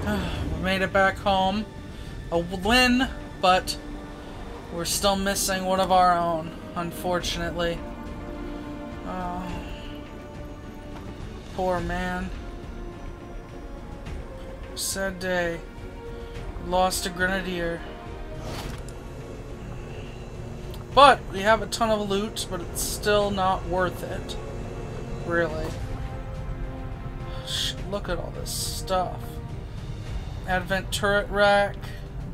We made it back home. A win, but we're still missing one of our own, unfortunately. Poor man. Sad day. Lost a grenadier. But we have a ton of loot, but it's still not worth it. Really. Look at all this stuff. Advent turret rack.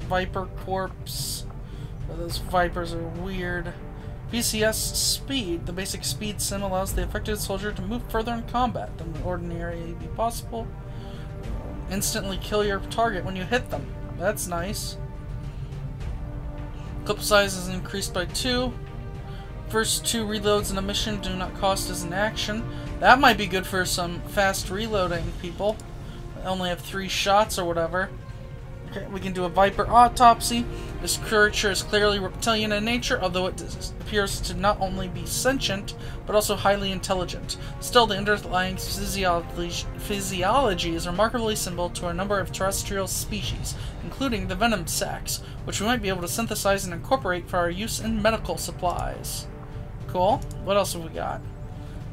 Viper corpse. Oh, those Vipers are weird. BCS speed. The basic speed sim allows the affected soldier to move further in combat than would ordinarily be possible. Instantly kill your target when you hit them. That's nice. Clip size is increased by 2. First 2 reloads in a mission do not cost as an action. That might be good for some fast reloading people. I only have 3 shots or whatever. Okay, we can do a Viper autopsy. This creature is clearly reptilian in nature, although it appears to not only be sentient, but also highly intelligent. Still, the underlying physiology is remarkably similar to a number of terrestrial species, including the venom sacs, which we might be able to synthesize and incorporate for our use in medical supplies. Cool. What else have we got?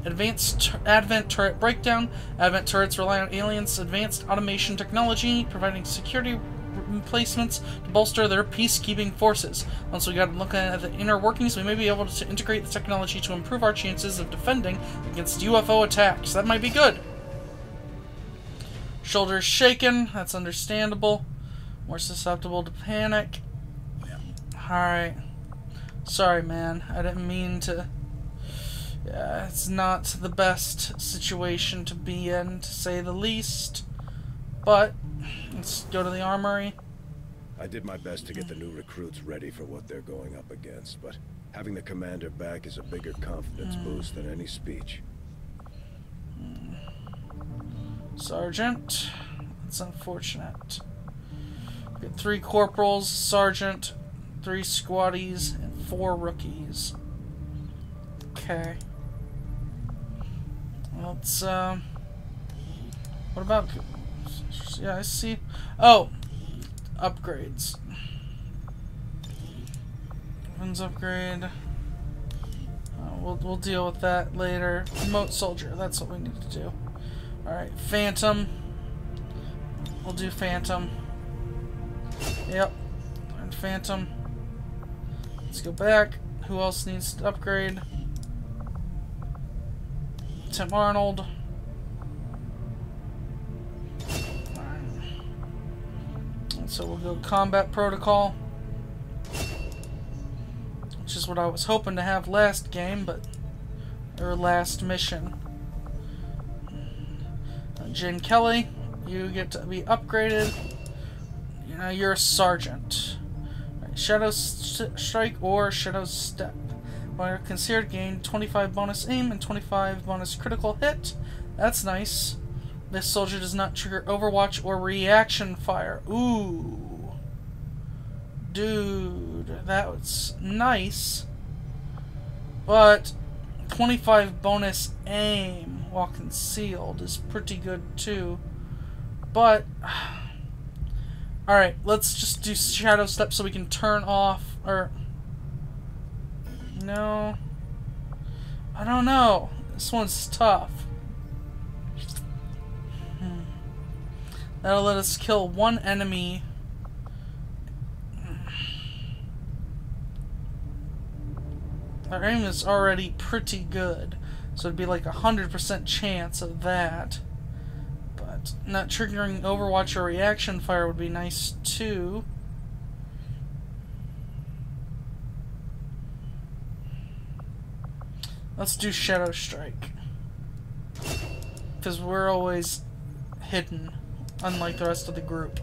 Advanced Advent turret breakdown. Advent turrets rely on aliens' advanced automation technology, providing security replacements to bolster their peacekeeping forces. Once we got looking at the inner workings, we may be able to integrate the technology to improve our chances of defending against UFO attacks. That might be good. Shoulders shaken. That's understandable. More susceptible to panic. Alright. Sorry, man. I didn't mean to... Yeah, it's not the best situation to be in, to say the least. But, let's go to the armory. I did my best to get the new recruits ready for what they're going up against, but having the commander back is a bigger confidence boost than any speech. Sergeant. That's unfortunate. We got 3 corporals, sergeant, 3 squaddies, and 4 rookies. Okay. Let's, what about... Yeah, I see. Oh! Upgrades. Weapons upgrade. We'll deal with that later. Remote soldier, that's what we need to do. Alright, Phantom. We'll do Phantom. Yep. And Phantom. Let's go back. Who else needs to upgrade? Tim Arnold. So we'll go combat protocol, which is what I was hoping to have last game, or last mission. Jen Kelly, you get to be upgraded. You know, you're a sergeant. Right, Shadow Strike or Shadow Step. While considered, gain 25 bonus aim and 25 bonus critical hit. That's nice. This soldier does not trigger Overwatch or reaction fire. Ooh. Dude, that was nice. But 25 bonus aim while concealed is pretty good too. But alright, let's just do Shadow Step so we can turn off, or no. I don't know. This one's tough. That'll let us kill 1 enemy. Our aim is already pretty good, so it'd be like 100% chance of that. But not triggering Overwatch or reaction fire would be nice too. Let's do Shadow Strike, because we're always hidden, unlike the rest of the group.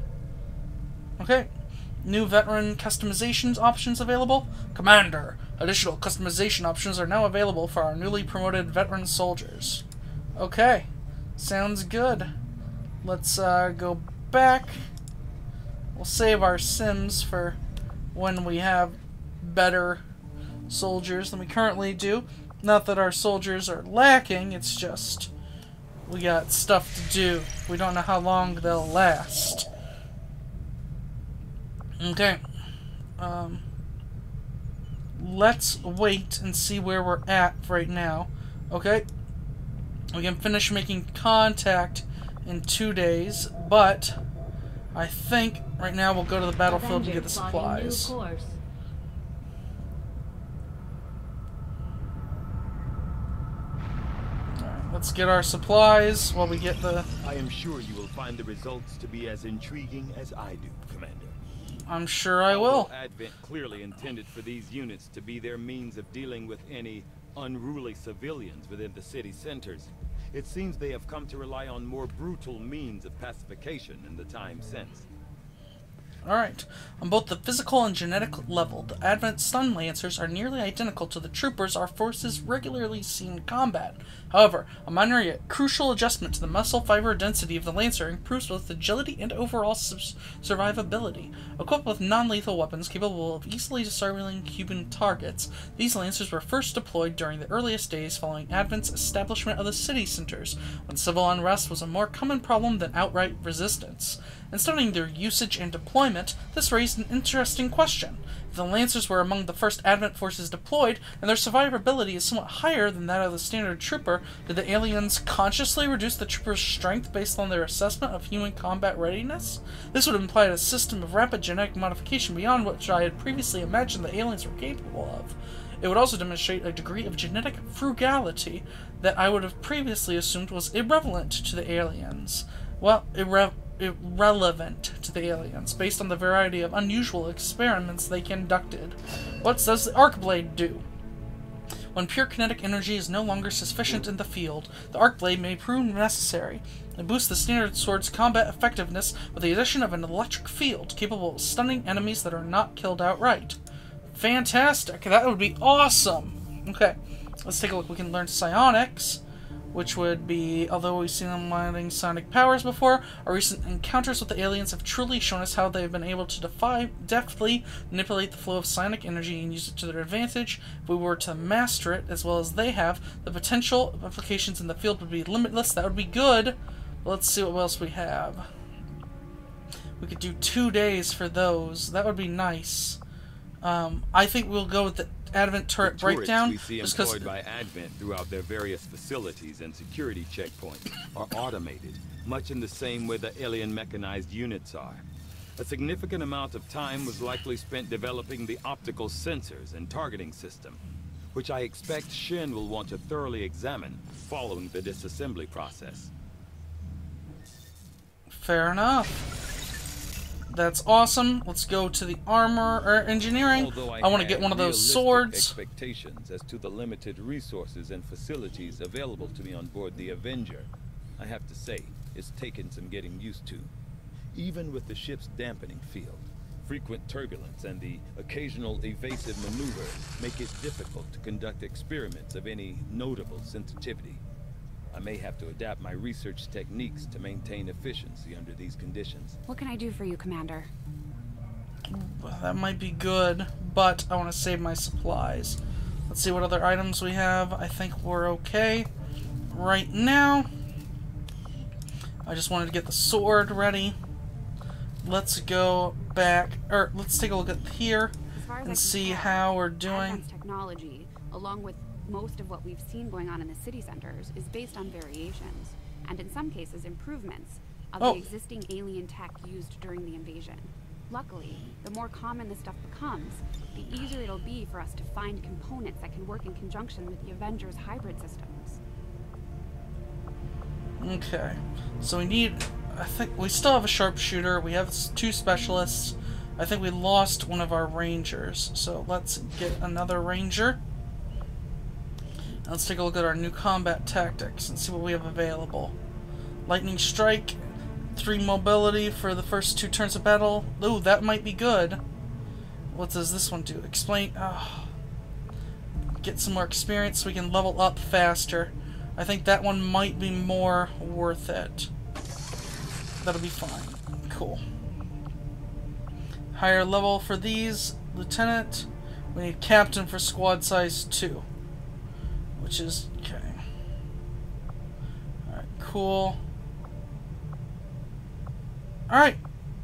Okay. New veteran customizations options available. Commander. Additional customization options are now available for our newly promoted veteran soldiers. Okay. Sounds good. Let's go back. We'll save our sims for when we have better soldiers than we currently do. Not that our soldiers are lacking, it's just we got stuff to do. We don't know how long they'll last. Okay. Let's wait and see where we're at right now. Okay? We can finish making contact in 2 days, but I think right now we'll go to the battlefield and get the supplies. Alright, let's get our supplies while we get the... I am sure you will find the results to be as intriguing as I do, Commander. I'm sure I will. Although Advent clearly intended for these units to be their means of dealing with any unruly civilians within the city centers, it seems they have come to rely on more brutal means of pacification in the time since. Alright. On both the physical and genetic level, the Advent Stun Lancers are nearly identical to the troopers our forces regularly see in combat. However, a minor yet crucial adjustment to the muscle fiber density of the Lancer improves both agility and overall survivability. Equipped with non-lethal weapons capable of easily disabling human targets, these Lancers were first deployed during the earliest days following Advent's establishment of the city centers, when civil unrest was a more common problem than outright resistance. In studying their usage and deployment, this raised an interesting question. If the Lancers were among the first Advent forces deployed, and their survivability is somewhat higher than that of the standard trooper, did the aliens consciously reduce the trooper's strength based on their assessment of human combat readiness? This would imply a system of rapid genetic modification beyond what I had previously imagined the aliens were capable of. It would also demonstrate a degree of genetic frugality that I would have previously assumed was irrelevant to the aliens. Well, irrelevant to the aliens, based on the variety of unusual experiments they conducted. What does the arc blade do? When pure kinetic energy is no longer sufficient in the field, the arc blade may prove necessary. It boosts the standard sword's combat effectiveness with the addition of an electric field capable of stunning enemies that are not killed outright. Fantastic! That would be awesome! Okay, let's take a look. We can learn psionics, which would be, although we've seen them wielding sonic powers before, our recent encounters with the aliens have truly shown us how they've been able to deftly manipulate the flow of psionic energy and use it to their advantage. If we were to master it, as well as they have, the potential implications in the field would be limitless. That would be good. Let's see what else we have. We could do 2 days for those. That would be nice. I think we'll go with the Advent turret breakdown. We see employed by Advent throughout their various facilities and security checkpoints are automated, much in the same way the alien mechanized units are. A significant amount of time was likely spent developing the optical sensors and targeting system, which I expect Shin will want to thoroughly examine following the disassembly process. Fair enough. That's awesome. Let's go to the armor or engineering. I want to get one of those swords. Expectations as to the limited resources and facilities available to me on board the Avenger, I have to say, it's taken some getting used to. Even with the ship's dampening field, frequent turbulence and the occasional evasive maneuver make it difficult to conduct experiments of any notable sensitivity. I may have to adapt my research techniques to maintain efficiency under these conditions. What can I do for you, Commander? Well, that might be good, but I want to save my supplies. Let's see what other items we have. I think we're okay right now. I just wanted to get the sword ready. Let's go back, or let's take a look at here and see how we're doing. Advanced technology, along with most of what we've seen going on in the city centers, is based on variations, and in some cases improvements, of the existing alien tech used during the invasion. Luckily, the more common this stuff becomes, the easier it'll be for us to find components that can work in conjunction with the Avengers' hybrid systems. Okay, so we need, I think we still have a sharpshooter, we have 2 specialists. I think we lost one of our rangers, so let's get another ranger. Let's take a look at our new combat tactics and see what we have available. Lightning Strike, 3 mobility for the first 2 turns of battle. Ooh, that might be good. What does this one do? Explain. Get some more experience so we can level up faster. I think that one might be more worth it. That'll be fine. Cool. Higher level for these. Lieutenant. We need Captain for squad size 2. Which is, okay. Alright, cool. Alright,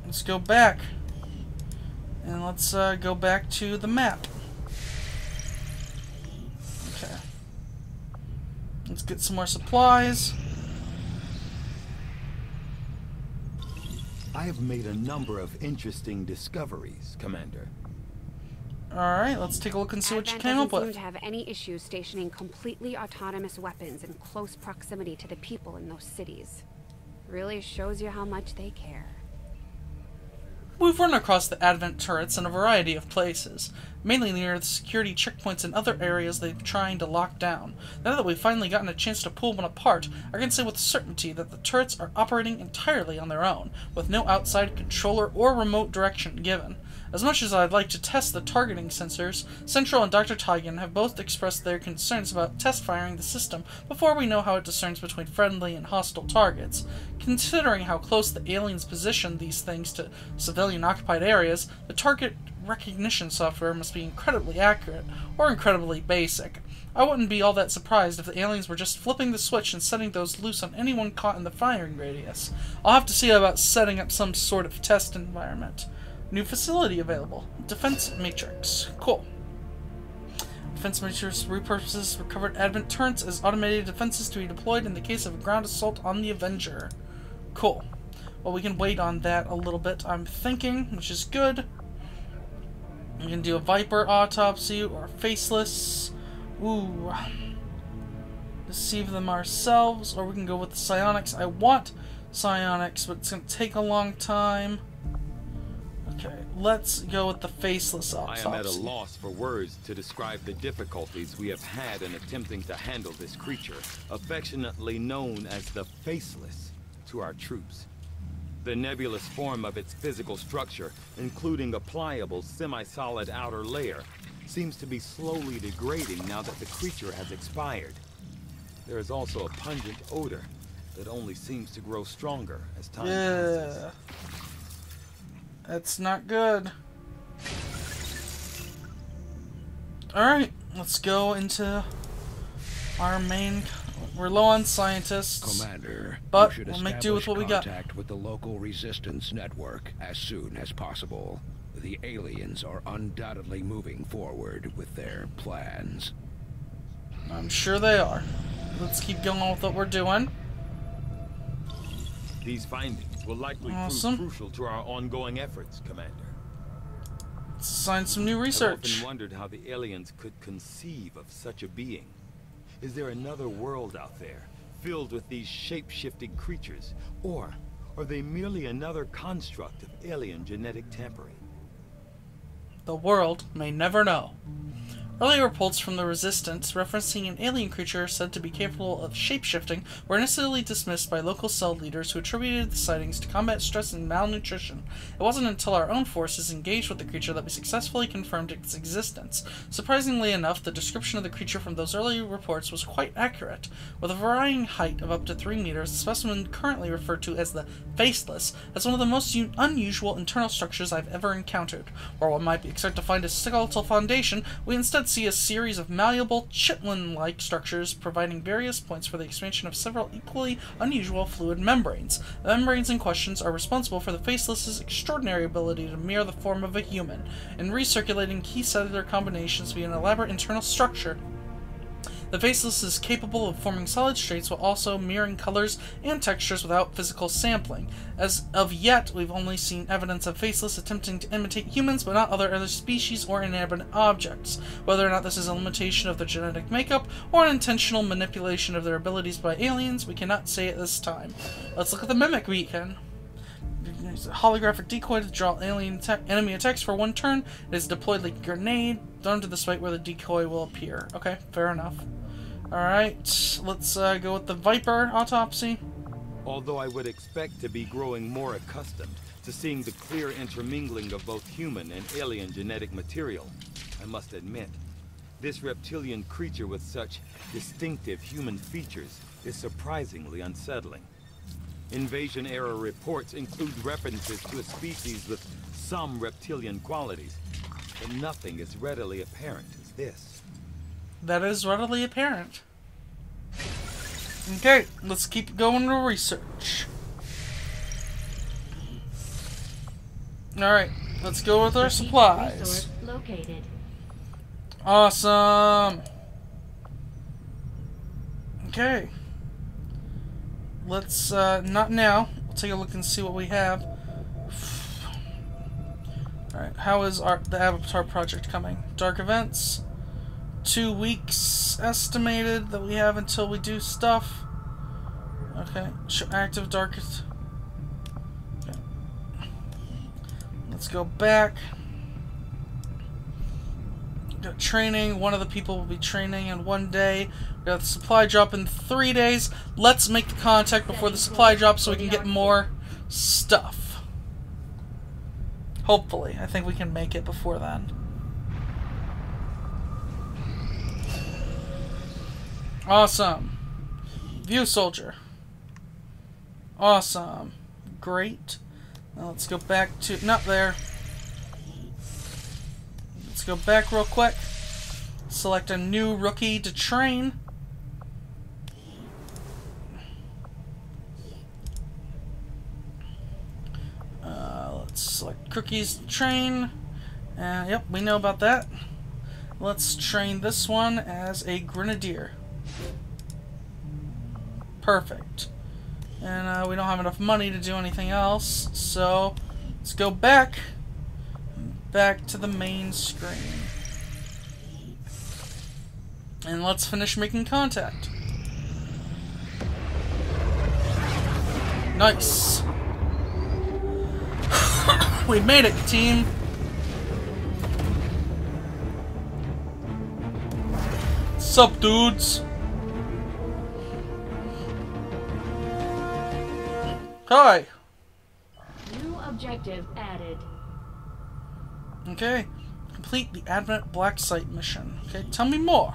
let's go back. And let's go back to the map. Okay. Let's get some more supplies. I have made a number of interesting discoveries, Commander. Alright, let's take a look and see what you Advent came up doesn't with. seem to have any issues stationing completely autonomous weapons in close proximity to the people in those cities. Really shows you how much they care. We've run across the Advent turrets in a variety of places, mainly near the security checkpoints and other areas they're trying to lock down. Now that we've finally gotten a chance to pull one apart, I can say with certainty that the turrets are operating entirely on their own, with no outside controller or remote direction given. As much as I'd like to test the targeting sensors, Central and Dr. Tygan have both expressed their concerns about test firing the system before we know how it discerns between friendly and hostile targets. Considering how close the aliens position these things to civilian-occupied areas, the target recognition software must be incredibly accurate, or incredibly basic. I wouldn't be all that surprised if the aliens were just flipping the switch and setting those loose on anyone caught in the firing radius. I'll have to see about setting up some sort of test environment. New facility available. Defense Matrix. Cool. Defense Matrix repurposes recovered Advent turrets as automated defenses to be deployed in the case of a ground assault on the Avenger. Cool. Well, we can wait on that a little bit, I'm thinking, which is good. We can do a Viper autopsy or faceless. Ooh. Deceive them ourselves, or we can go with the psionics. I want psionics, but it's going to take a long time. Okay, let's go with the faceless autopsy. I am at a loss for words to describe the difficulties we have had in attempting to handle this creature, affectionately known as the Faceless, to our troops. The nebulous form of its physical structure, including a pliable, semi-solid outer layer, seems to be slowly degrading now that the creature has expired. There is also a pungent odor that only seems to grow stronger as time passes. That's not good. Alright, let's go into our main... We're low on scientists, Commander, but you should we'll make do with what we got. contact with the local resistance network as soon as possible. The aliens are undoubtedly moving forward with their plans. I'm sure they are. Let's keep going with what we're doing. These findings will likely Awesome. prove crucial to our ongoing efforts, Commander. Let's assign some new I've research. often wondered how the aliens could conceive of such a being. Is there another world out there, filled with these shape-shifting creatures? Or are they merely another construct of alien genetic tampering? The world may never know. Earlier reports from the Resistance referencing an alien creature said to be capable of shape-shifting were initially dismissed by local cell leaders who attributed the sightings to combat stress and malnutrition. It wasn't until our own forces engaged with the creature that we successfully confirmed its existence. Surprisingly enough, the description of the creature from those early reports was quite accurate. With a varying height of up to 3 meters, the specimen currently referred to as the Faceless has one of the most unusual internal structures I've ever encountered. Or what might be expected to find a skeletal foundation, we instead see a series of malleable, chitlin-like structures providing various points for the expansion of several equally unusual fluid membranes. The membranes in question are responsible for the Faceless's extraordinary ability to mirror the form of a human, and recirculating key cellular combinations via an elaborate internal structure. The Faceless is capable of forming solid shapes while also mirroring colors and textures without physical sampling. As of yet, we've only seen evidence of Faceless attempting to imitate humans, but not other species or inanimate objects. Whether or not this is a limitation of their genetic makeup or an intentional manipulation of their abilities by aliens, we cannot say at this time. Let's look at the Mimic Beacon. It's a holographic decoy to draw enemy attacks for 1 turn. It is deployed like a grenade, thrown to the site where the decoy will appear. Okay, fair enough. Alright, let's go with the Viper autopsy. Although I would expect to be growing more accustomed to seeing the clear intermingling of both human and alien genetic material, I must admit, this reptilian creature with such distinctive human features is surprisingly unsettling. Invasion-era reports include references to a species with some reptilian qualities, but nothing as readily apparent as this. That is readily apparent. Okay, let's keep going to research. Alright, let's go with our supplies. Located. Awesome. Okay. Let's, not now. We'll take a look and see what we have. Alright, how is the Avatar project coming? Dark events. 2 weeks estimated that we have until we do stuff. Okay, show active dark. Okay. Let's go back. Got training. One of the people will be training in 1 day. We got the supply drop in 3 days. Let's make the contact before the supply drop so we can get more stuff. Hopefully. I think we can make it before then. Awesome. View soldier. Awesome. Great. Now let's go back to... Not there. Let's go back real quick. Select a new rookie to train. Let's select cookies to train. Yep, we know about that. Let's train this one as a grenadier. Perfect. And we don't have enough money to do anything else, so let's go back to the main screen. And let's finish making contact. Nice. We made it, team. Sup, dudes? Hi. New objective added. Okay. Complete the Advent Black Site mission. Okay, tell me more.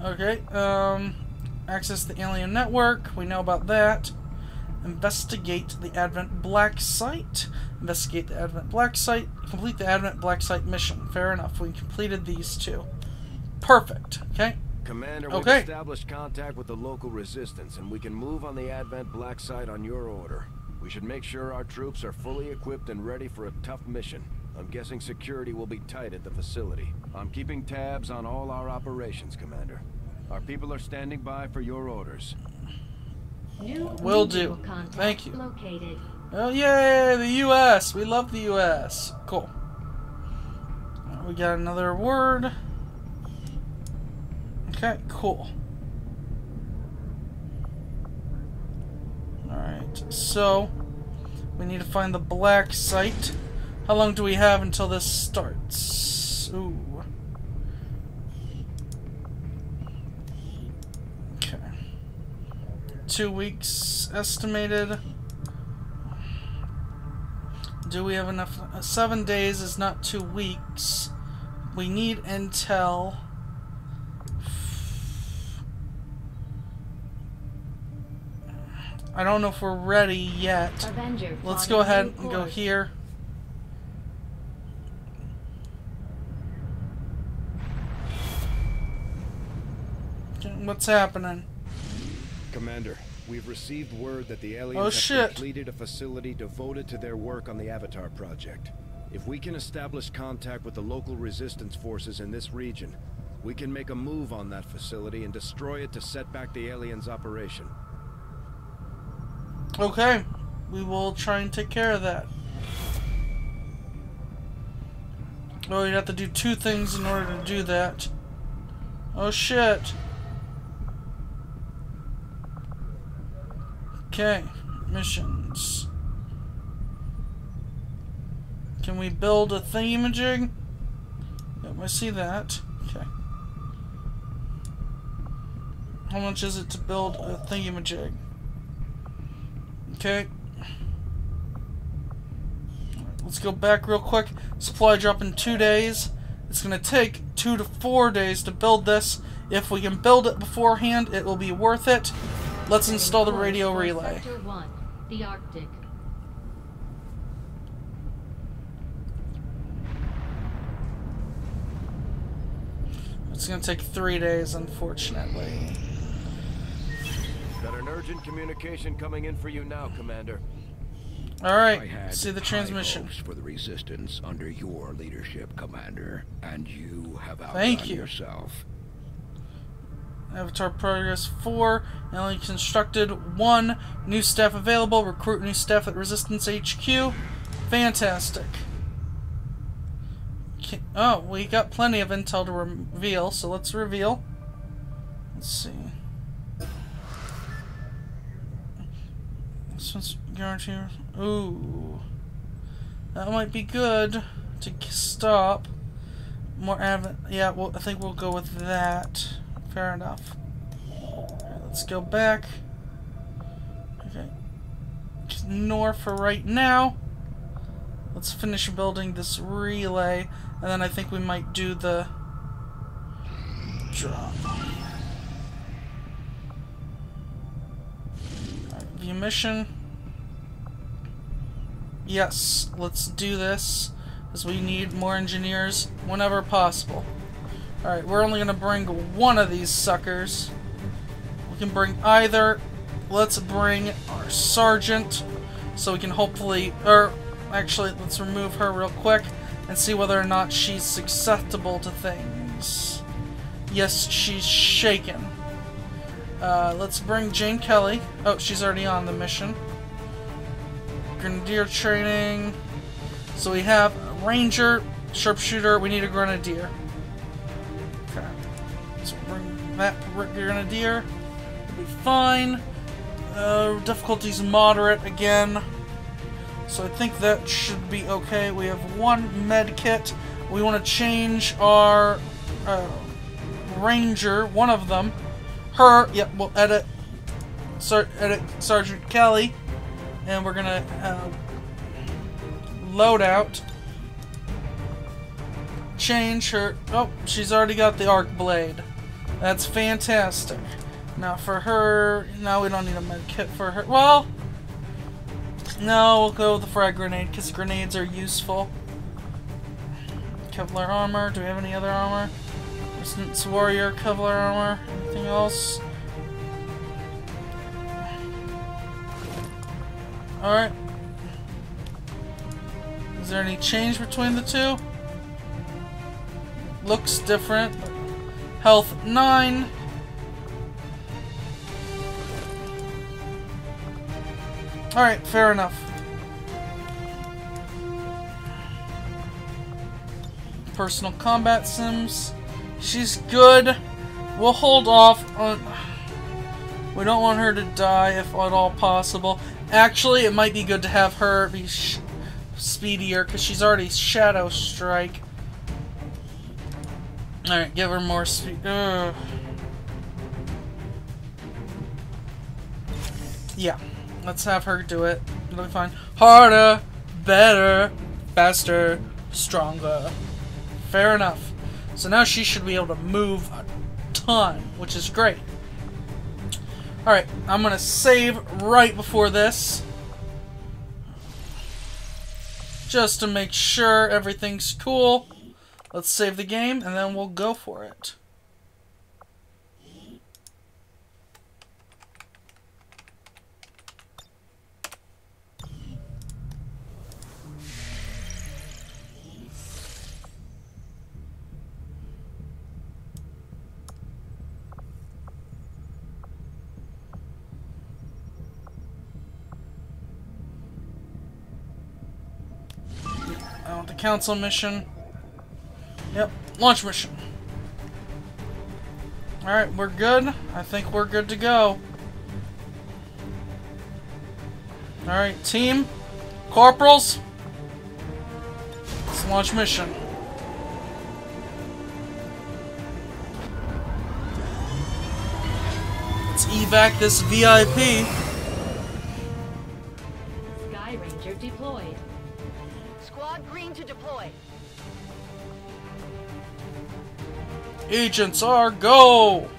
Okay, access the alien network. We know about that. Investigate the Advent Black Site. Investigate the Advent Black Site. Complete the Advent Black Site mission. Fair enough. We completed these two. Perfect. Okay. Commander, we've established contact with the local resistance, and we can move on the Advent Black Site on your order. We should make sure our troops are fully equipped and ready for a tough mission. I'm guessing security will be tight at the facility. I'm keeping tabs on all our operations, Commander. Our people are standing by for your orders. Will do. Thank you. Located. Oh, yay! The U.S. We love the U.S. Cool. We got another word. Okay, cool. Alright, so we need to find the black site. How long do we have until this starts? Ooh. Okay. 2 weeks estimated. Do we have enough? 7 days is not 2 weeks. We need intel. I don't know if we're ready yet. Avenger, let's go ahead and go here. What's happening? Commander, we've received word that the aliens have completed a facility devoted to their work on the Avatar project. If we can establish contact with the local resistance forces in this region, we can make a move on that facility and destroy it to set back the aliens' operation. Okay, we will try and take care of that. Oh, you'd have to do 2 things in order to do that. Oh shit. Okay, missions. Can we build a thingamajig? Yep, I see that. Okay. How much is it to build a thingamajig? Okay. Let's go back real quick. Supply drop in 2 days. It's going to take 2 to 4 days to build this. If we can build it beforehand, it will be worth it. Let's install the radio relay. Sector 1, the Arctic. It's going to take 3 days, unfortunately. Got an urgent communication coming in for you now, Commander. I Alright, had see the high transmission. hopes for the Resistance under your leadership, Commander, and you have Thank outdone you. yourself. Avatar progress 4. Only constructed 1. New staff available. Recruit new staff at Resistance HQ. Fantastic. Okay. Oh, we got plenty of intel to reveal, so let's reveal. Let's see. This one's guaranteed. Ooh. That might be good to stop. More yeah, well, I think we'll go with that. Fair enough. Alright, let's go back. Okay. Just ignore for right now. Let's finish building this relay, and then I think we might do the drop. Alright, view mission. Yes, let's do this, because we need more engineers whenever possible. Alright, we're only going to bring one of these suckers. We can bring either. Let's bring our sergeant, so we can hopefully, or actually, let's remove her real quick and see whether or not she's susceptible to things. Yes, she's shaken. Let's bring Jane Kelly. Oh, she's already on the mission. Grenadier training. So we have a ranger, sharpshooter, we need a grenadier. Okay. So bring that grenadier. It'll be fine. Difficulty's moderate again. So I think that should be okay. We have one med kit. We want to change our ranger, one of them. Her, yep, we'll edit Sergeant Kelly. And we're gonna load out. Change her. Oh, she's already got the arc blade. That's fantastic. Now for her, now we don't need a med kit for her. Well, no, we'll go with the frag grenade because grenades are useful. Kevlar armor. Do we have any other armor? Resistance warrior, Kevlar armor. Anything else? Alright. Is there any change between the two? Looks different. Health 9. Alright, fair enough. Personal combat sims. She's good. We'll hold off on... We don't want her to die if at all possible. Actually, it might be good to have her be speedier because she's already Shadow Strike. Alright, give her more speed. Yeah, let's have her do it. It'll be fine. Harder, better, faster, stronger. Fair enough. So now she should be able to move a ton, which is great. Alright, I'm gonna save right before this. Just to make sure everything's cool. Let's save the game and then we'll go for it. I want the council mission. Yep, launch mission. Alright, we're good. I think we're good to go. Alright, team. Corporals. Let's launch mission. Let's evac this VIP. Sky Ranger deployed. Squad green to deploy. Agents are go!